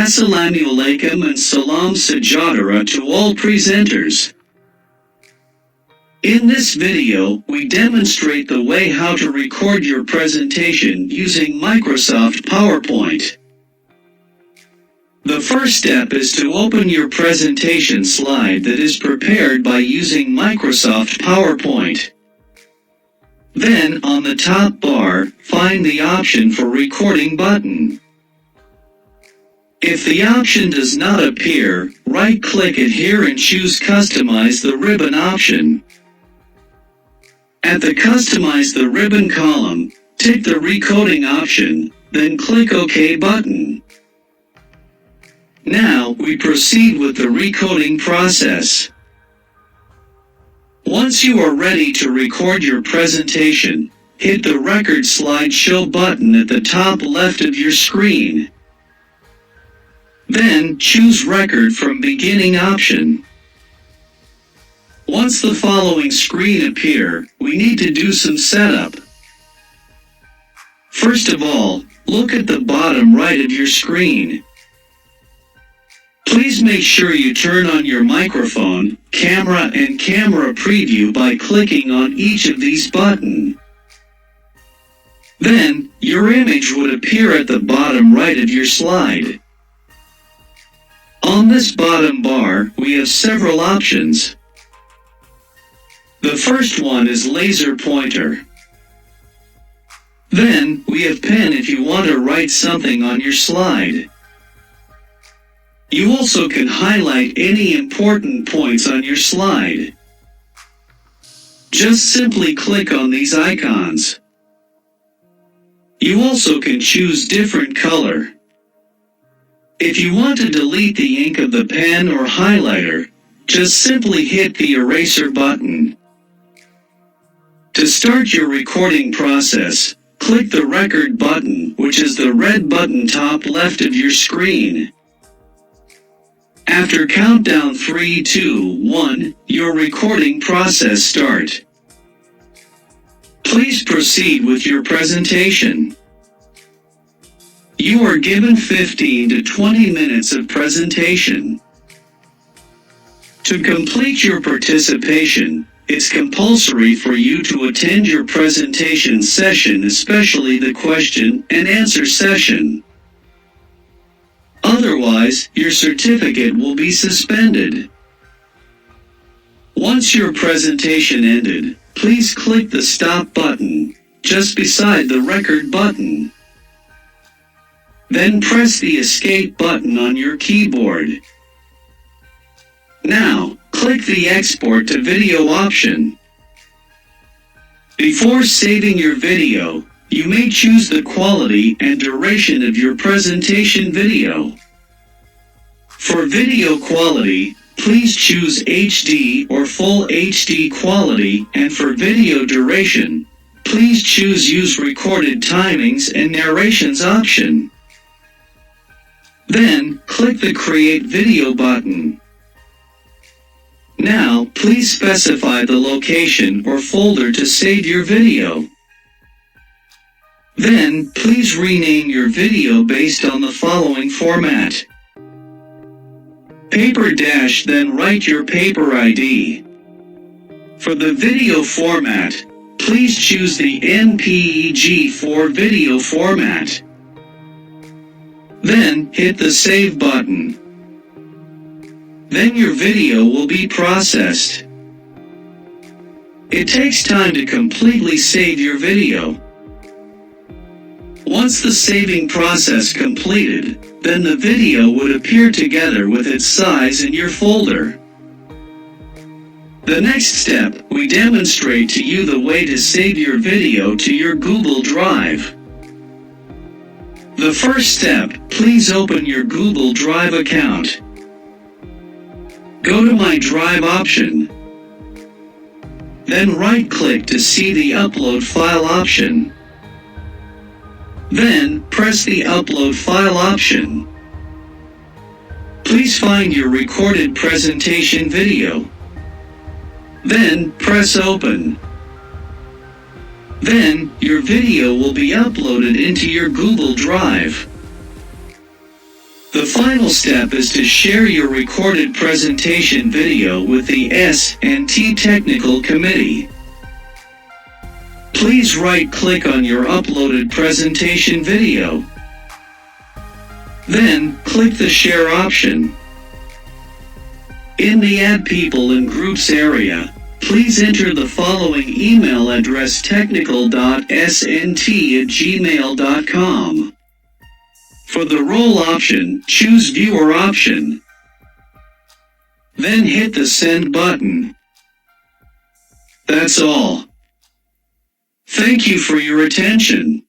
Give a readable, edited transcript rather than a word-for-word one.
Assalamu alaikum and salam sajadara to all presenters. In this video, we demonstrate the way how to record your presentation using Microsoft PowerPoint. The first step is to open your presentation slide that is prepared by using Microsoft PowerPoint. Then, on the top bar, find the option for recording button. If the option does not appear, right-click it here and choose Customize the Ribbon option. At the Customize the Ribbon column, tick the Recoding option, then click OK button. Now, we proceed with the recoding process. Once you are ready to record your presentation, hit the Record Slideshow button at the top left of your screen. Then, choose Record from Beginning option. Once the following screen appear, we need to do some setup. First of all, look at the bottom right of your screen. Please make sure you turn on your microphone, camera and camera preview by clicking on each of these buttons. Then, your image would appear at the bottom right of your slide. On this bottom bar, we have several options. The first one is laser pointer. Then, we have pen if you want to write something on your slide. You also can highlight any important points on your slide. Just simply click on these icons. You also can choose different color. If you want to delete the ink of the pen or highlighter, just simply hit the eraser button. To start your recording process, click the Record button, which is the red button top left of your screen. After countdown 3, 2, 1, your recording process start. Please proceed with your presentation. You are given 15 to 20 minutes of presentation. To complete your participation, it's compulsory for you to attend your presentation session, especially the question and answer session. Otherwise, your certificate will be suspended. Once your presentation ended, please click the Stop button, just beside the Record button. Then press the Escape button on your keyboard. Now, click the Export to Video option. Before saving your video, you may choose the quality and duration of your presentation video. For video quality, please choose HD or Full HD quality, and for video duration, please choose Use Recorded Timings and Narrations option. Then, click the Create Video button. Now, please specify the location or folder to save your video. Then, please rename your video based on the following format. Paper dash, then write your paper ID. For the video format, please choose the MPEG-4 video format. Then, hit the Save button. Then your video will be processed. It takes time to completely save your video. Once the saving process completed, then the video would appear together with its size in your folder. The next step, we demonstrate to you the way to save your video to your Google Drive. The first step, please open your Google Drive account. Go to My Drive option. Then right-click to see the Upload File option. Then, press the Upload File option. Please find your recorded presentation video. Then, press Open. Then, your video will be uploaded into your Google Drive. The The final step is to share your recorded presentation video with the S&T Technical Committee. Please right-click on your uploaded presentation video. Then, click the Share option. In the Add People and Groups area, please enter the following email address: technical.snt@gmail.com. For the Role option, choose Viewer option. Then hit the Send button. That's all. Thank you for your attention.